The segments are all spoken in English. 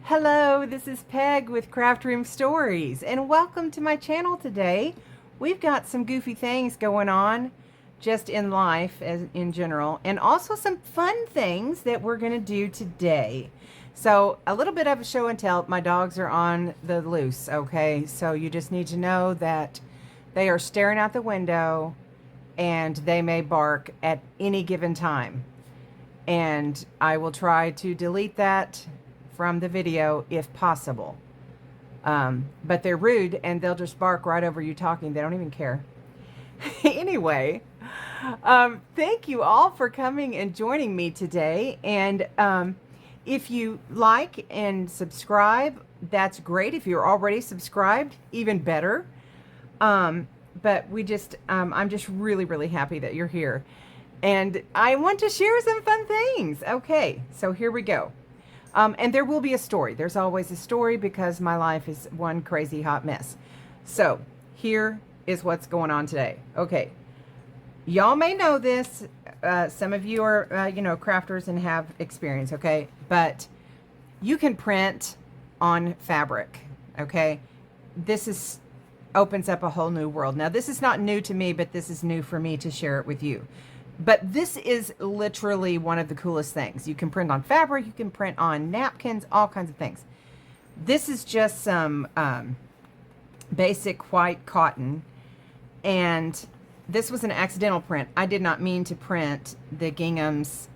Hello, this is Peg with Craft Room Stories, and welcome to my channel today. We've got some goofy things going on just in life as in general, and also some fun things that we're going to do today. So a little bit of a show and tell. My dogs are on the loose, okay? So you just need to know that they are staring out the window and they may bark at any given time. And I will try to delete that from the video if possible. But they're rude and they'll just bark right over you talking. They don't even care. Anyway, thank you all for coming and joining me today. And if you like and subscribe, that's great. If you're already subscribed, even better. But I'm just really, really happy that you're here. And I want to share some fun things. Okay, so here we go. And there will be a story. There's always a story because my life is one crazy hot mess. So here is what's going on today. Okay, y'all may know this. Some of you are, crafters and have experience, okay? But you can print on fabric, okay? This opens up a whole new world. Now, this is not new to me, but this is new for me to share it with you. But this is literally one of the coolest things. You can print on fabric, you can print on napkins, all kinds of things. This is just some basic white cotton, and this was an accidental print. I did not mean to print the Ginghams,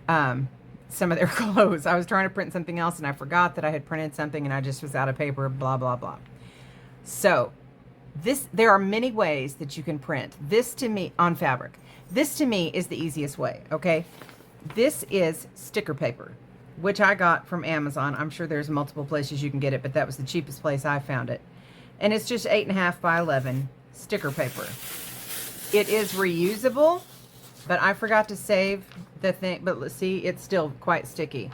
some of their clothes. I was trying to print something else, and I forgot that I had printed something, and I just was out of paper, blah, blah, blah. So there are many ways that you can print. This to me, on fabric. This to me is the easiest way, okay? This is sticker paper, which I got from Amazon. I'm sure there's multiple places you can get it, but that was the cheapest place I found it. And it's just 8.5 by 11 sticker paper. It is reusable, but I forgot to save the thing. But let's see, it's still quite sticky.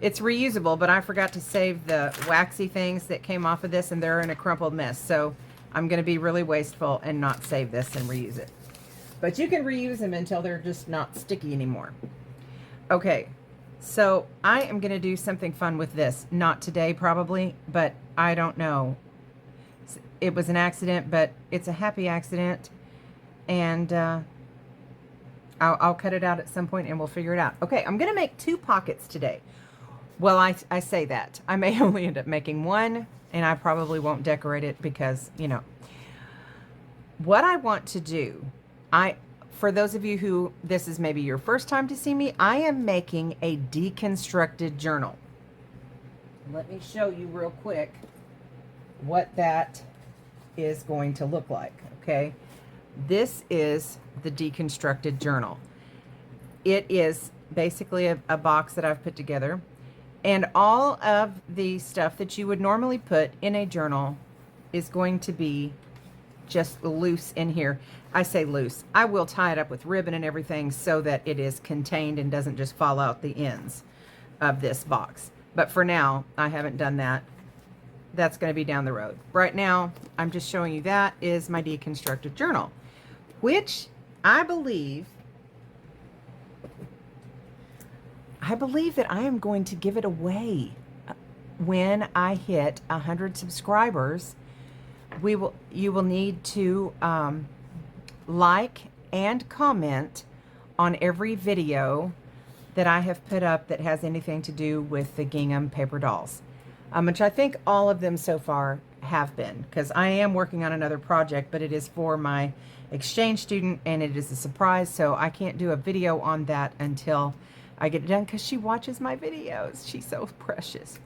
It's reusable, but I forgot to save the waxy things that came off of this, and they're in a crumpled mess. So I'm going to be really wasteful and not save this and reuse it. But you can reuse them until they're just not sticky anymore. Okay, so I am going to do something fun with this. Not today, probably, but I don't know. It was an accident, but it's a happy accident. And I'll cut it out at some point and we'll figure it out. Okay, I'm going to make 2 pockets today. Well, I say that. I may only end up making 1, and I probably won't decorate it because, what I want to do, for those of you who this is maybe your first time to see me, I am making a deconstructed journal. Let me show you real quick what that is going to look like, okay? This is the deconstructed journal. It is basically a box that I've put together, and all of the stuff that you would normally put in a journal is going to be just loose in here. I say loose. I will tie it up with ribbon and everything so that it is contained and doesn't just fall out the ends of this box. But for now, I haven't done that. That's going to be down the road. Right now, I'm just showing you that is my deconstructed journal, which I believe that I am going to give it away when I hit 100 subscribers. You will need to like and comment on every video that I have put up that has anything to do with the Gingham paper dolls, which I think all of them so far have been, because I am working on another project, but it is for my exchange student and it is a surprise, so I can't do a video on that until I get it done, because she watches my videos. She's so precious.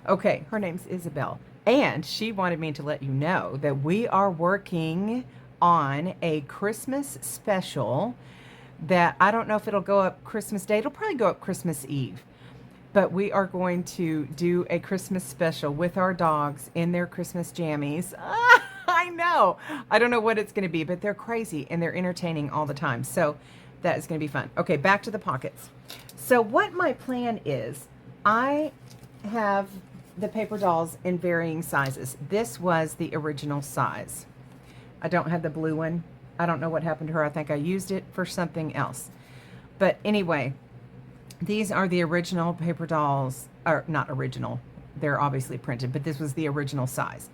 Okay, her name's Isabel. And she wanted me to let you know that we are working on a Christmas special that I don't know if it'll go up Christmas Day. It'll probably go up Christmas Eve. But we are going to do a Christmas special with our dogs in their Christmas jammies. I know. I don't know what it's going to be, but they're crazy and they're entertaining all the time. So that is going to be fun. Okay, back to the pockets. So what my plan is, I have the paper dolls in varying sizes. This was the original size. I don't have the blue one. I don't know what happened to her. I think I used it for something else. But anyway, these are the original paper dolls, or not original, they're obviously printed, but this was the original size.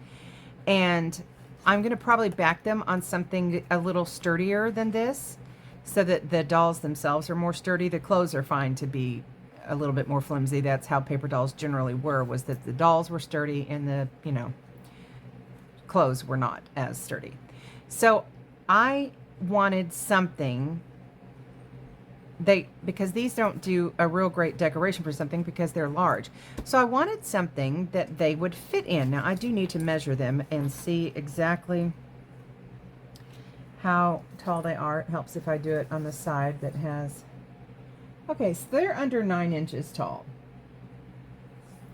And I'm going to probably back them on something a little sturdier than this so that the dolls themselves are more sturdy. The clothes are fine to be a little bit more flimsy. That's how paper dolls generally were, was that the dolls were sturdy and the, you know, clothes were not as sturdy. So I wanted something because these don't do a real great decoration for something because they're large. So I wanted something that they would fit in. Now I do need to measure them and see exactly how tall they are. It helps if I do it on the side that has, okay, so they're under 9 inches tall.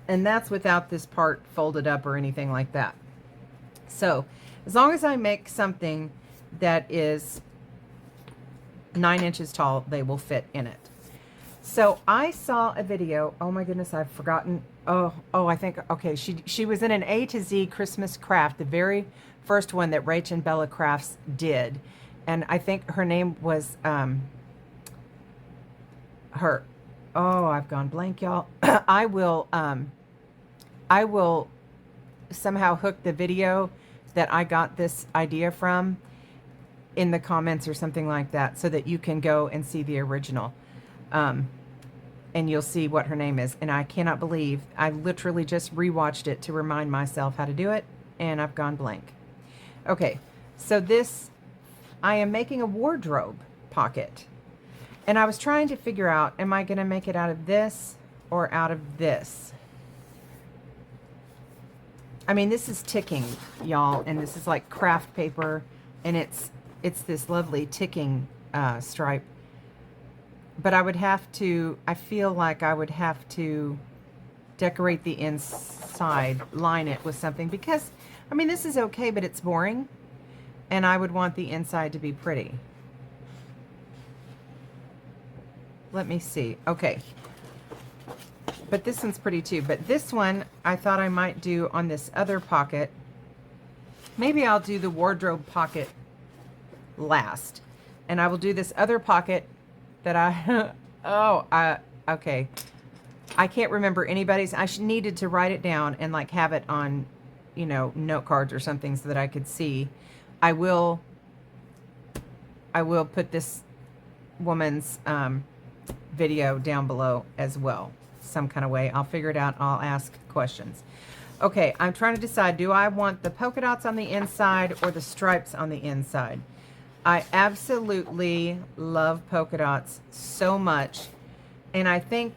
And that's without this part folded up or anything like that. So as long as I make something that is 9 inches tall, they will fit in it. So I saw a video. Oh my goodness, I've forgotten. Oh, I think, okay, she was in an A to Z Christmas craft, the very first one that Rach and Bella Crafts did. And I think her name was, oh, I've gone blank, y'all. I will somehow hook the video that I got this idea from in the comments or something like that so that you can go and see the original. And you'll see what her name is. And I cannot believe I literally just rewatched it to remind myself how to do it, and I've gone blank. Okay, so this, I am making a wardrobe pocket. And I was trying to figure out, am I going to make it out of this or out of this? I mean, this is ticking, y'all, and this is like craft paper, and it's this lovely ticking stripe. But I would have to, I feel like I would have to decorate the inside, line it with something, because, I mean, this is okay, but it's boring, and I would want the inside to be pretty. Let me see. Okay. But this one's pretty too. But this one, I thought I might do on this other pocket. Maybe I'll do the wardrobe pocket last. And I will do this other pocket that I, okay. I can't remember anybody's. I needed to write it down and like have it on, you know, note cards or something so that I could see. I will put this woman's video down below as well. Some kind of way. I'll figure it out. I'll ask questions. Okay, I'm trying to decide, do I want the polka dots on the inside or the stripes on the inside? I absolutely love polka dots so much, and I think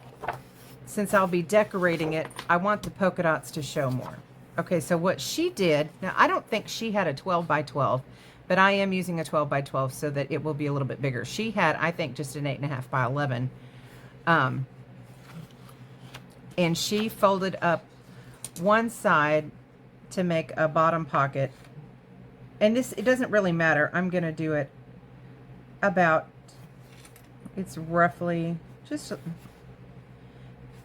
since I'll be decorating it, I want the polka dots to show more. Okay, so what she did, now I don't think she had a 12 by 12, but I am using a 12 by 12 so that it will be a little bit bigger. She had, I think, just an 8.5 by 11. And she folded up one side to make a bottom pocket. And this, it doesn't really matter. I'm going to do it about, it's roughly just,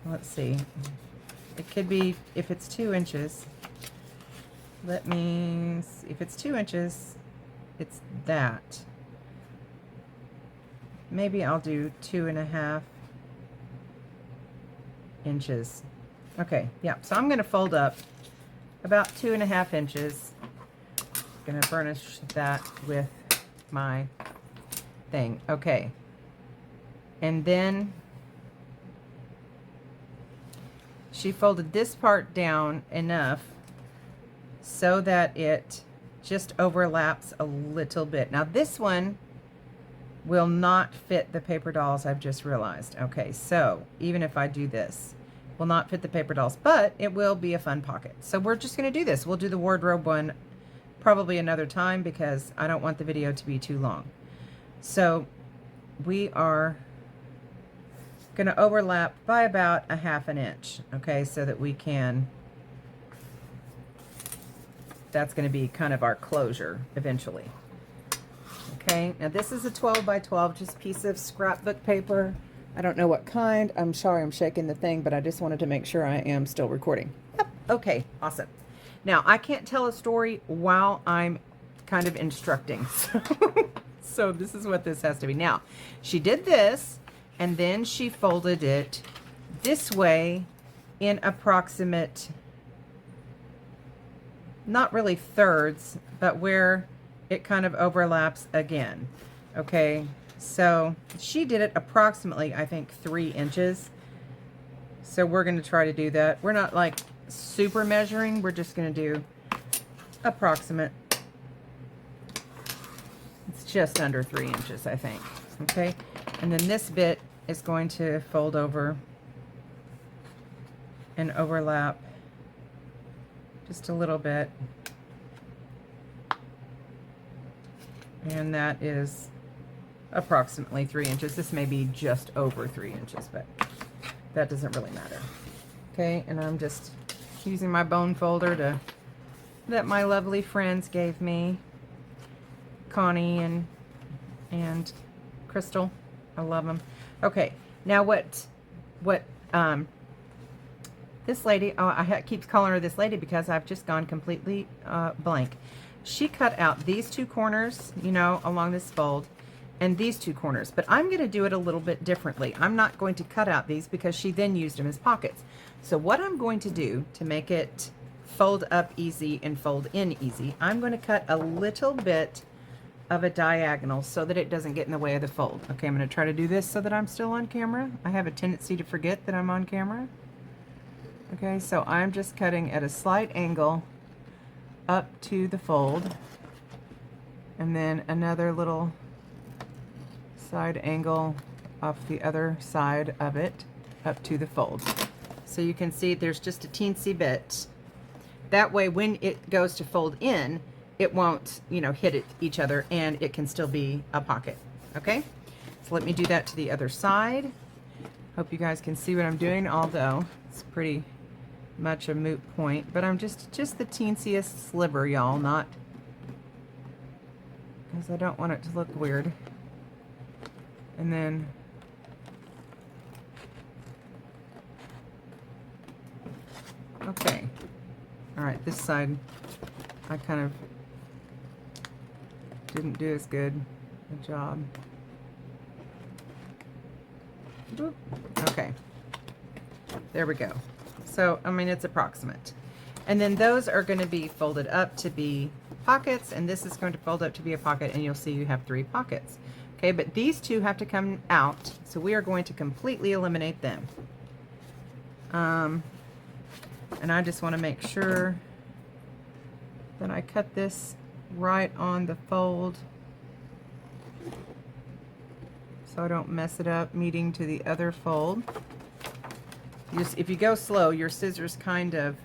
let's see. It could be, if it's 2 inches, let me see. If it's 2 inches, it's that. Maybe I'll do 2.5 inches. Okay, yeah, so I'm going to fold up about 2.5 inches. Going to furnish that with my thing. Okay, and then she folded this part down enough so that it just overlaps a little bit. Now this one will not fit the paper dolls, I've just realized. Okay, so even if I do this, will not fit the paper dolls, but it will be a fun pocket. So we're just going to do this. We'll do the wardrobe one probably another time because I don't want the video to be too long. So we are going to overlap by about 1/2 inch, okay, so that we can, that's going to be kind of our closure eventually. Okay, now this is a 12 by 12, just piece of scrapbook paper. I don't know what kind. I'm sorry I'm shaking the thing, but I just wanted to make sure I am still recording. Yep. Okay, awesome. Now, I can't tell a story while I'm kind of instructing. So this is what this has to be. Now, she did this, and then she folded it this way in approximate, not really thirds, but where it kind of overlaps again. Okay, so she did it approximately, I think, 3 inches. So we're going to try to do that. We're not like super measuring. We're just going to do approximate. It's just under 3 inches, I think. Okay, and then this bit is going to fold over and overlap just a little bit. And that is approximately 3 inches. This may be just over 3 inches, but that doesn't really matter. Okay, and I'm just using my bone folder that my lovely friends gave me, Connie and Crystal. I love them. Okay, now what this lady, I keep calling her this lady because I've just gone completely blank. She cut out these 2 corners, you know, along this fold, and these 2 corners, but I'm going to do it a little bit differently. I'm not going to cut out these because she then used them as pockets. So what I'm going to do to make it fold up easy and fold in easy, I'm going to cut a little bit of a diagonal so that it doesn't get in the way of the fold. Okay, I'm going to try to do this so that I'm still on camera. I have a tendency to forget that I'm on camera. Okay, so I'm just cutting at a slight angle up to the fold, and then another little side angle off the other side of it up to the fold. So you can see there's just a teensy bit. That way when it goes to fold in, it won't, you know, hit each other, and it can still be a pocket. Okay, so let me do that to the other side. Hope you guys can see what I'm doing, although it's pretty much a moot point, but I'm just the teensiest sliver, y'all, not because I don't want it to look weird. And then okay, all right, this side I kind of didn't do as good a job. Okay, there we go. So, I mean, it's approximate. And then those are going to be folded up to be pockets, and this is going to fold up to be a pocket, and you'll see you have 3 pockets. Okay, but these 2 have to come out, so we are going to completely eliminate them. And I just want to make sure that I cut this right on the fold so I don't mess it up meeting to the other fold. If you go slow, your scissors kind of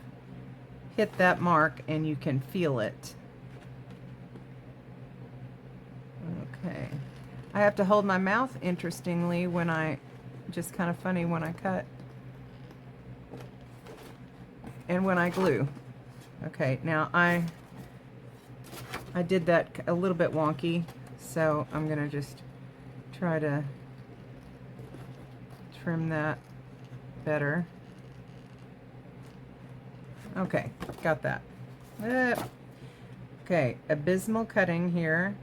hit that mark and you can feel it. Okay. I have to hold my mouth interestingly when just kind of funny when I cut and when I glue. Okay, now I did that a little bit wonky, so I'm gonna just try to trim that better. Okay, got that. Okay, abysmal cutting here.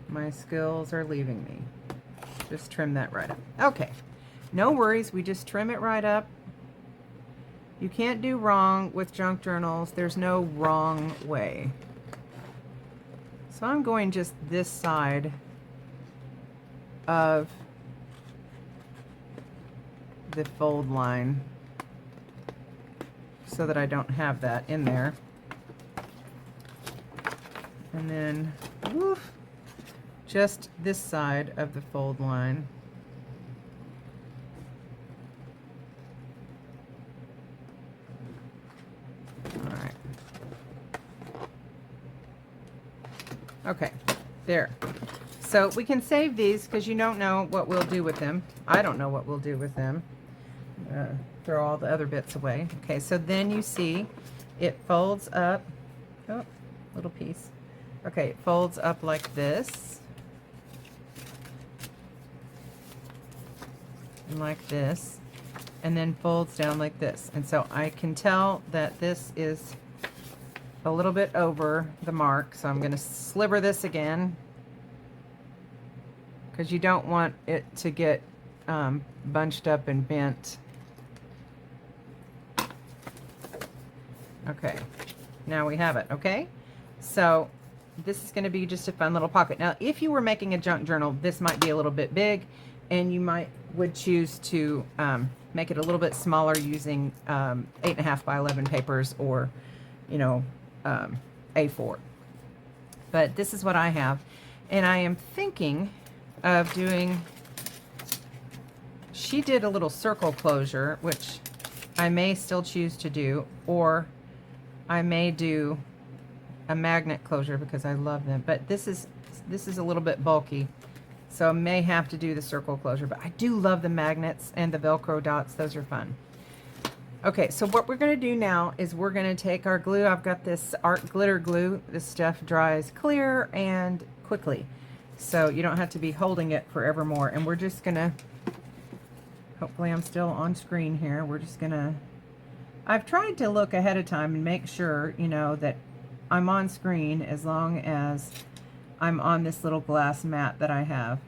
My skills are leaving me. Just trim that right up. Okay, no worries, we just trim it right up. You can't do wrong with junk journals. There's no wrong way. So I'm going just this side of the fold line so that I don't have that in there. And then woof, just this side of the fold line. All right. Okay, there. So we can save these because you don't know what we'll do with them. I don't know what we'll do with them. Throw all the other bits away. Okay, so then you see it folds up. Oh, little piece. Okay, it folds up like this. And like this. And then folds down like this. And so I can tell that this is a little bit over the mark. So I'm going to sliver this again, because you don't want it to get bunched up and bent Okay, now we have it. Okay, so this is going to be just a fun little pocket. Now, if you were making a junk journal, this might be a little bit big, and you would choose to make it a little bit smaller using 8.5 by 11 papers, or A4. But this is what I have, and I am thinking of doing. She did a little circle closure, which I may still choose to do, or I may do a magnet closure because I love them. But this is a little bit bulky, so I may have to do the circle closure. But I do love the magnets and the Velcro dots. Those are fun. Okay, so what we're going to do now is we're going to take our glue. I've got this art glitter glue. This stuff dries clear and quickly, so you don't have to be holding it forevermore. And we're just going to, hopefully I'm still on screen here. We're just going to, I've tried to look ahead of time and make sure, that I'm on screen as long as I'm on this little glass mat that I have.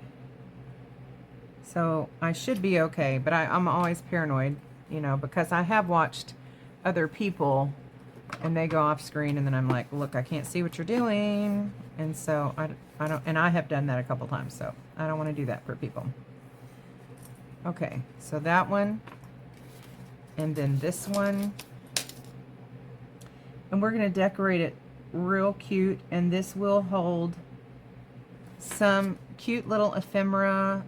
So I should be okay, but I'm always paranoid, because I have watched other people and they go off screen and then I'm like, look, I can't see what you're doing. And so I don't, and I have done that a couple times, so I don't want to do that for people. Okay, so that one, and then this one, and we're going to decorate it real cute, and this will hold some cute little ephemera,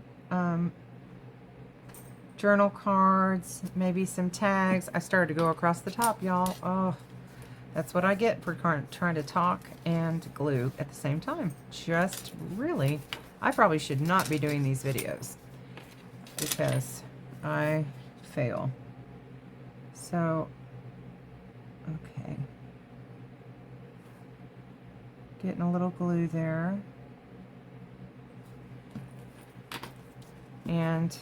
journal cards, maybe some tags. I started to go across the top, y'all. Oh, that's what I get for trying to talk and glue at the same time. Just really, I probably should not be doing these videos because I fail. So, okay. Getting a little glue there. And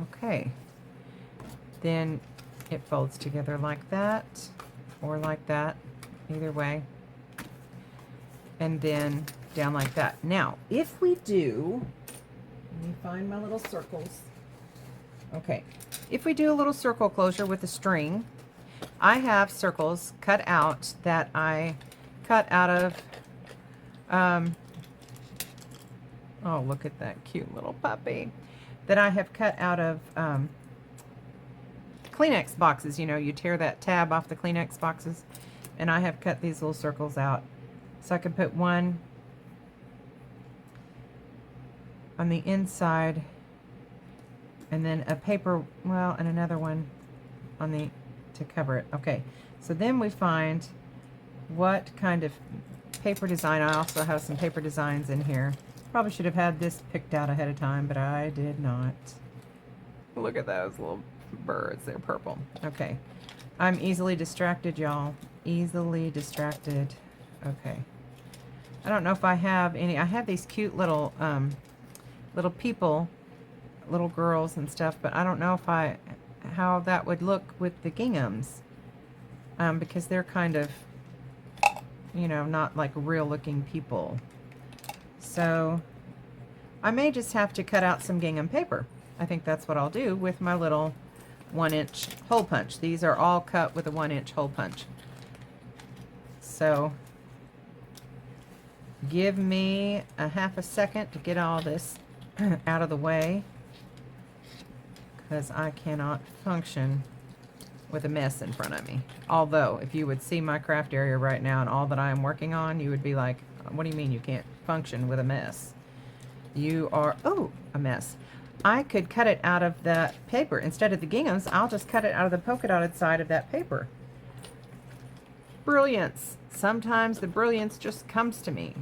okay, then it folds together like that, or like that, either way, and then down like that. Now, if we do, let me find my little circles. Okay, if we do a little circle closure with a string, I have circles cut out that I cut out of, oh, look at that cute little puppy, that I have cut out of Kleenex boxes. You tear that tab off the Kleenex boxes, and I have cut these little circles out so I can put one on the inside, and then a paper, well, and another one on the, to cover it. Okay, so then we find what kind of paper design. I also have some paper designs in here. Probably should have had this picked out ahead of time, but I did not. Look at those little birds. They're purple. Okay. I'm easily distracted, y'all. Easily distracted. Okay. I don't know if I have any. I have these cute little little people, little girls and stuff, but I don't know if how that would look with the ginghams, because they're kind of, not like real looking people. So I may just have to cut out some gingham paper. I think that's what I'll do with my little 1-inch hole punch. These are all cut with a 1-inch hole punch. So give me a half a second to get all this out of the way, because I cannot function with a mess in front of me. Although, if you would see my craft area right now and all that I am working on, you would be like, what do you mean you can't function with a mess? You are, oh, a mess. I could cut it out of that paper. Instead of the ginghams, I'll just cut it out of the polka dotted side of that paper. Brilliance. Sometimes the brilliance just comes to me.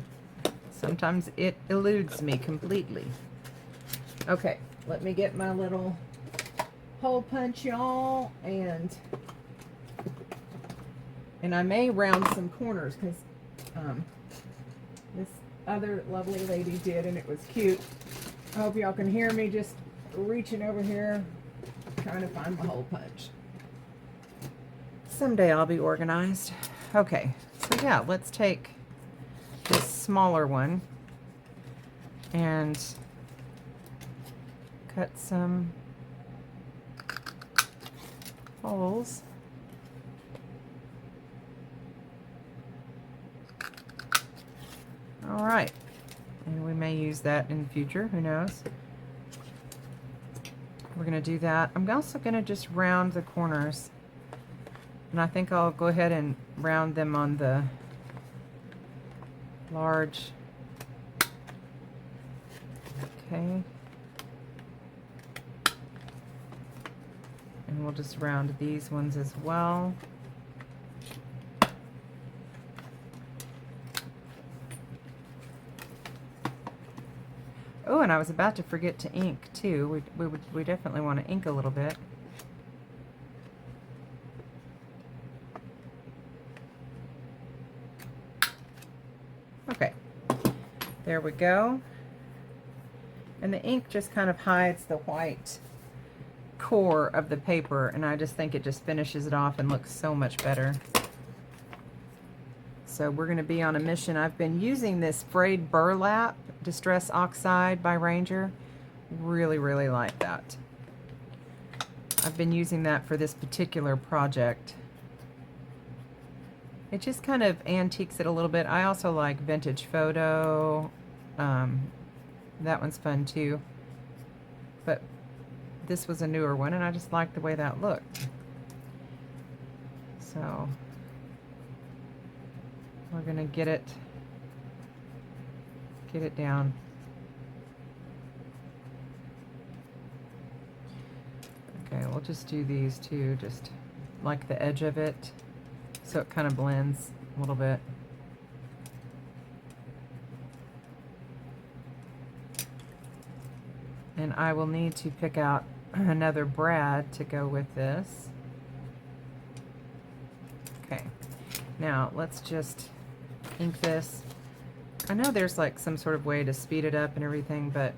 Sometimes it eludes me completely. Okay, let me get my little hole punch, y'all, and I may round some corners, because this other lovely lady did, and it was cute. I hope y'all can hear me just reaching over here trying to find my hole punch. Someday I'll be organized. Okay, so yeah, let's take this smaller one and cut some holes. All right, and we may use that in the future, who knows. We're going to do that. I'm also going to just round the corners, and I think I'll go ahead and round them on the large. Okay. And we'll just round these ones as well. Oh, and I was about to forget to ink too. We definitely want to ink a little bit. Okay, there we go. And the ink just kind of hides the white core of the paper, and I just think it just finishes it off and looks so much better. So we're going to be on a mission. I've been using this frayed burlap Distress Oxide by Ranger. Really, really like that. I've been using that for this particular project. It just kind of antiques it a little bit. I also like Vintage Photo. That one's fun too. But this was a newer one, and I just liked the way that looked. So we're gonna get it down. Okay, we'll just do these two, just like the edge of it, so it kind of blends a little bit. And I will need to pick out another brad to go with this. Okay, now let's just ink this. I know there's like some sort of way to speed it up and everything, but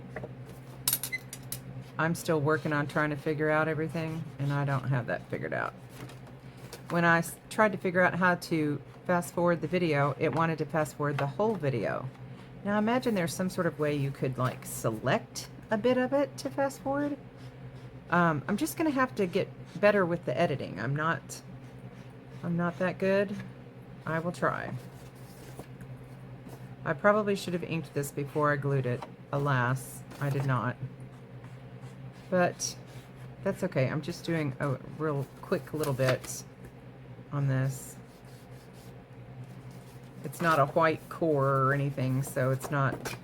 I'm still working on trying to figure out everything, and I don't have that figured out. When I tried to figure out how to fast forward the video, it wanted to fast forward the whole video. Now imagine there's some sort of way you could like select a bit of it to fast forward. I'm just gonna have to get better with the editing. I'm not that good. I will try. I probably should have inked this before I glued it. Alas, I did not. But that's okay. I'm just doing a real quick little bit on this. It's not a white core or anything, so it's not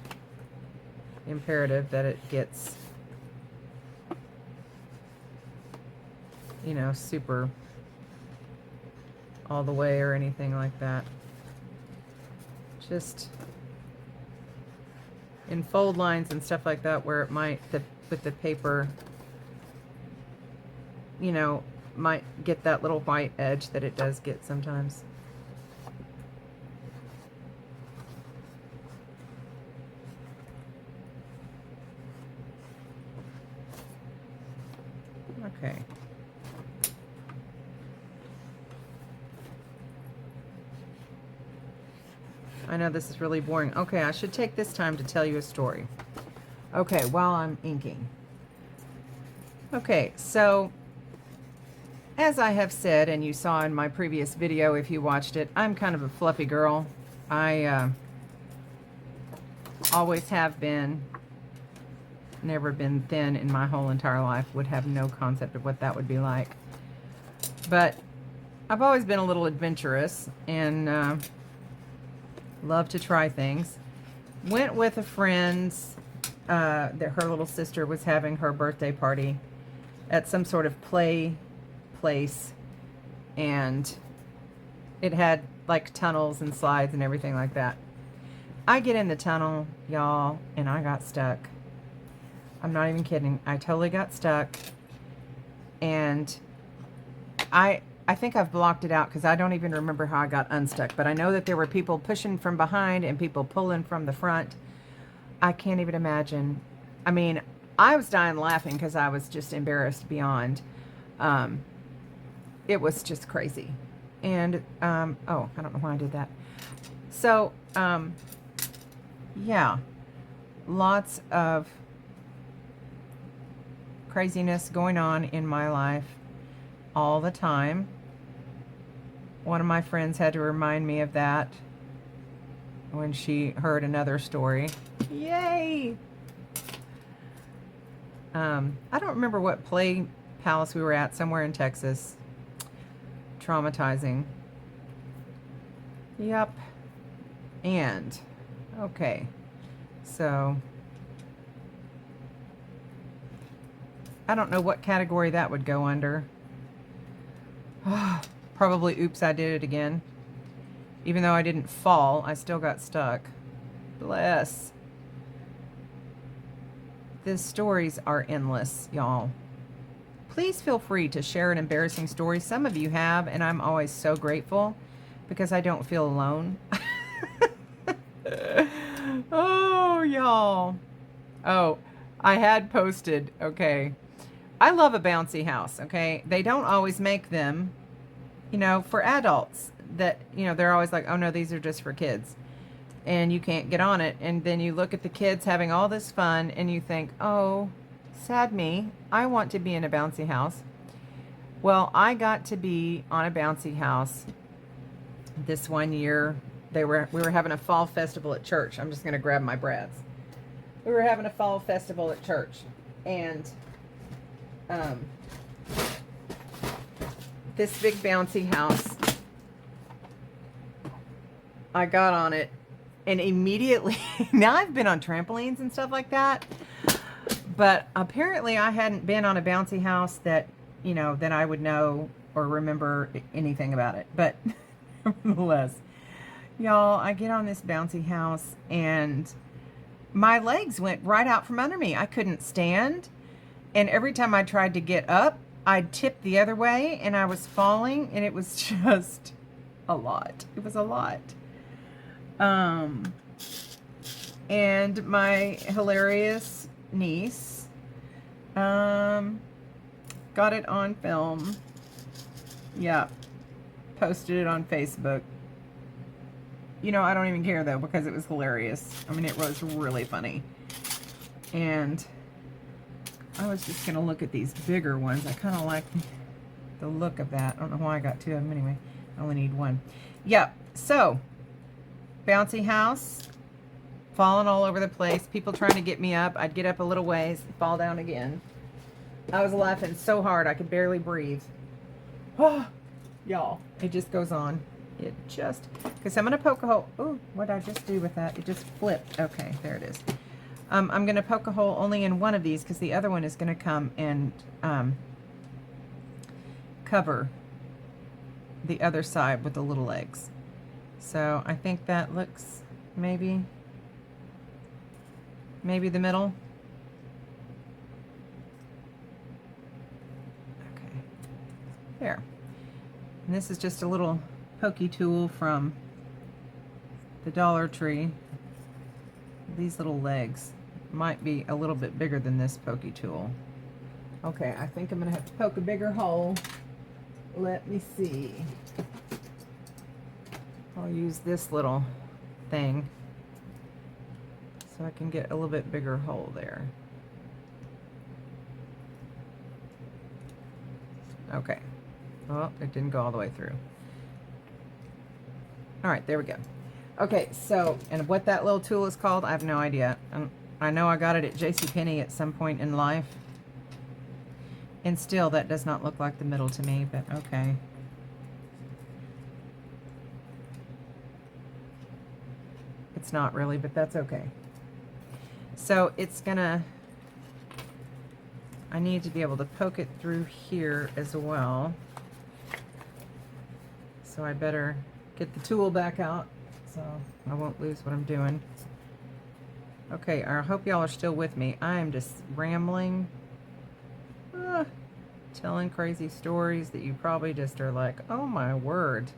imperative that it gets, you know, super all the way or anything like that. Just in fold lines and stuff like that where it might, with the paper, you know, might get that little white edge that it does get sometimes. Okay. I know this is really boring. Okay, I should take this time to tell you a story. Okay, while I'm inking. Okay, so as I have said, and you saw in my previous video if you watched it, I'm kind of a fluffy girl. I always have been. Never been thin in my whole entire life. Would have no concept of what that would be like. But I've always been a little adventurous and love to try things. Went with a friend's, that her little sister was having her birthday party at some sort of play place, and it had like tunnels and slides and everything like that. I get in the tunnel, y'all, and I got stuck. I'm not even kidding. I totally got stuck, and I think I've blocked it out because I don't even remember how I got unstuck, but I know that there were people pushing from behind and people pulling from the front. I can't even imagine. I mean, I was dying laughing because I was just embarrassed beyond. It was just crazy. And, oh, I don't know why I did that. So, yeah, lots of craziness going on in my life all the time. One of my friends had to remind me of that. when she heard another story. Yay! I don't remember what play palace we were at, somewhere in Texas. Traumatizing. Yep. And, okay. So, I don't know what category that would go under. Probably oops, I did it again. Even though I didn't fall, I still got stuck. Bless. The stories are endless, y'all. Please feel free to share an embarrassing story. Some of you have, and I'm always so grateful because I don't feel alone. Oh, y'all. Oh, I had posted, okay. I love a bouncy house, okay? They don't always make them, you know, for adults that, you know, they're always like, oh no, these are just for kids. And you can't get on it. And then you look at the kids having all this fun and you think, oh, sad me, I want to be in a bouncy house. Well, I got to be on a bouncy house this one year. We were having a fall festival at church. I'm just going to grab my brads. We were having a fall festival at church. And this big bouncy house, I got on it and immediately, now I've been on trampolines and stuff like that, but apparently I hadn't been on a bouncy house that, you know, that I would know or remember anything about it. But nevertheless, y'all, I get on this bouncy house and my legs went right out from under me. I couldn't stand. And every time I tried to get up, I'd tip the other way and I was falling, and it was just a lot. It was a lot. And my hilarious niece, got it on film. Yeah. Posted it on Facebook. You know, I don't even care though, because it was hilarious. I mean, it was really funny. And I was just going to look at these bigger ones. I kind of like the look of that. I don't know why I got two of them anyway. I only need one. Yeah, so bouncy house, falling all over the place. People trying to get me up. I'd get up a little ways, fall down again. I was laughing so hard I could barely breathe. Oh, y'all, it just goes on. It just, because I'm going to poke a hole. Oh, what did I just do with that? It just flipped. Okay, there it is. I'm going to poke a hole only in one of these because the other one is going to come and cover the other side with the little legs. So I think that looks maybe the middle. Okay, there. And this is just a little pokey tool from the Dollar Tree. These little legs might be a little bit bigger than this pokey tool. Okay, I think I'm going to have to poke a bigger hole. Let me see. I'll use this little thing so I can get a little bit bigger hole there. Okay. Oh, it didn't go all the way through. All right, there we go. Okay, so, and what that little tool is called, I have no idea. I know I got it at JCPenney at some point in life. And still, that does not look like the middle to me, but okay. It's not really, but that's okay. So, it's gonna, I need to be able to poke it through here as well. So I better get the tool back out so I won't lose what I'm doing. Okay, I hope y'all are still with me. I am just rambling, telling crazy stories that you probably just are like, oh my word,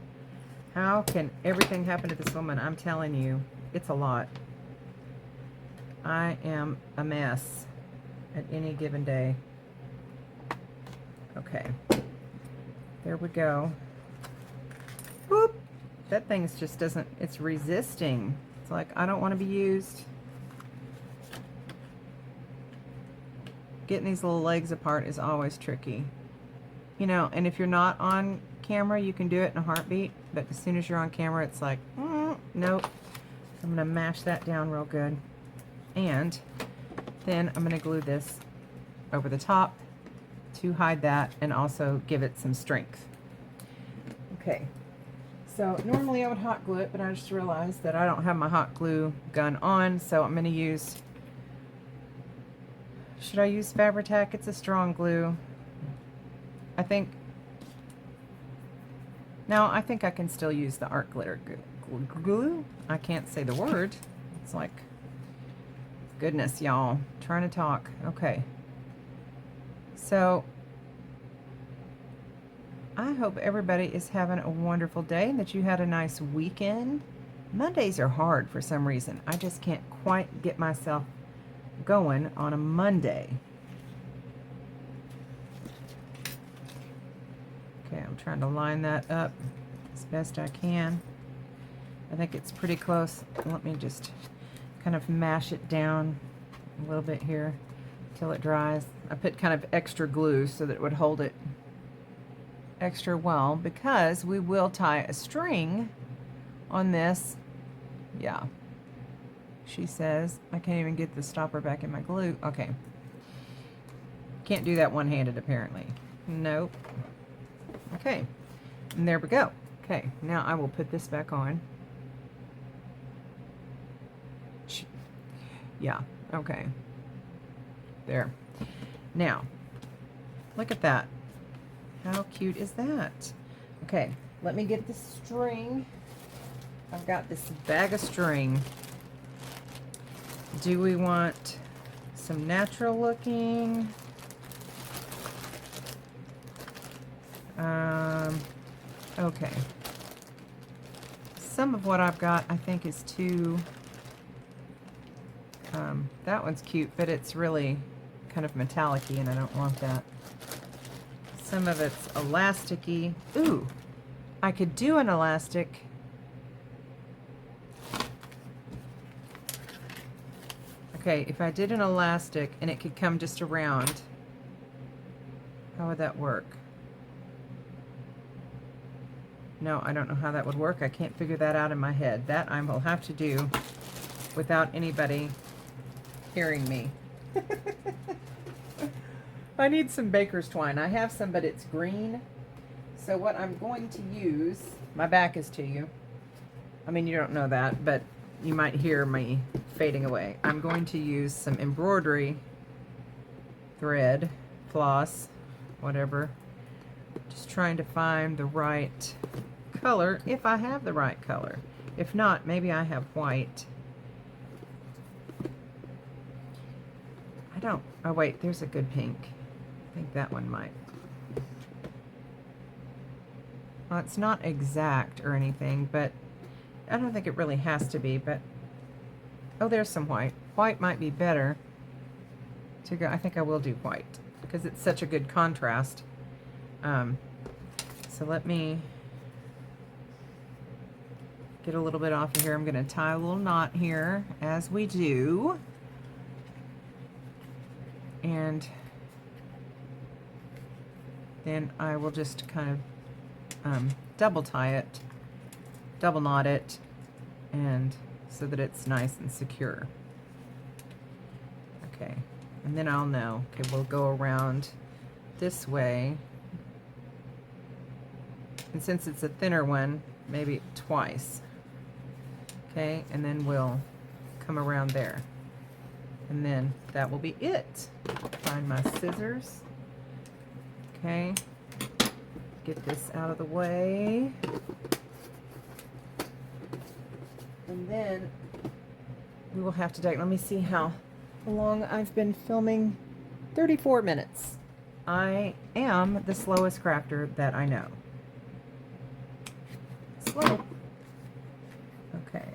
how can everything happen to this woman? I'm telling you, it's a lot. I am a mess at any given day. Okay, there we go. Whoop. That thing just doesn't, it's resisting. It's like, I don't want to be used. Getting these little legs apart is always tricky. You know, and if you're not on camera, you can do it in a heartbeat. But as soon as you're on camera, it's like, nope. I'm going to mash that down real good. And then I'm going to glue this over the top to hide that and also give it some strength. Okay, so normally I would hot glue it, but I just realized that I don't have my hot glue gun on, so I'm going to use, should I use Fabri-Tac? It's a strong glue. I think I can still use the art glitter glue. I can't say the word. It's like, goodness, y'all, trying to talk. Okay. So, I hope everybody is having a wonderful day and that you had a nice weekend. Mondays are hard for some reason. I just can't quite get myself going on a Monday. Okay, I'm trying to line that up as best I can. I think it's pretty close. Let me just kind of mash it down a little bit here till it dries. I put kind of extra glue so that it would hold it extra well, because we will tie a string on this. Yeah, she says I can't even get the stopper back in my glue. Okay, can't do that one-handed apparently. Nope. Okay, and there we go. Okay, now I will put this back on. Yeah, okay. There. Now, look at that. How cute is that? Okay, let me get the string. I've got this bag of string. Do we want some natural looking? Okay. Some of what I've got I think is too, that one's cute, but it's really kind of metallic-y and I don't want that. Some of it's elasticy. Ooh, I could do an elastic. Okay, if I did an elastic and it could come just around, how would that work? No, I don't know how that would work. I can't figure that out in my head. That I will have to do without anybody hearing me. I need some baker's twine. I have some, but it's green. So what I'm going to use, my back is to you. I mean, you don't know that, but you might hear me fading away. I'm going to use some embroidery thread, floss, whatever. Just trying to find the right color, if I have the right color. If not, maybe I have white. I don't, oh wait, there's a good pink. I think that one might. Well, it's not exact or anything, but I don't think it really has to be, but oh, there's some white. White might be better to go. I think I will do white because it's such a good contrast. So let me get a little bit off of here. I'm going to tie a little knot here as we do. And then I will just kind of double tie it, double knot it, and so that it's nice and secure. Okay, and then I'll know. Okay, we'll go around this way. And since it's a thinner one, maybe twice. Okay, and then we'll come around there. And then that will be it. Find my scissors. Okay, get this out of the way. And then we will have to let me see how long I've been filming. 34 minutes. I am the slowest crafter that I know. Slow. Okay.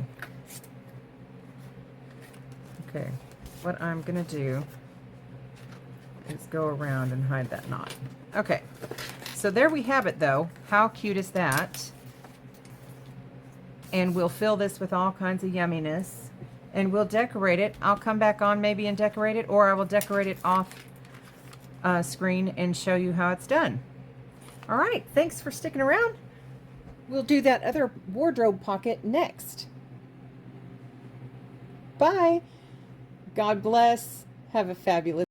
Okay. What I'm gonna do is go around and hide that knot. Okay. So there we have it though. How cute is that? And we'll fill this with all kinds of yumminess. And we'll decorate it. I'll come back on maybe and decorate it, or I will decorate it off screen and show you how it's done. All right. Thanks for sticking around. We'll do that other wardrobe pocket next. Bye. God bless. Have a fabulous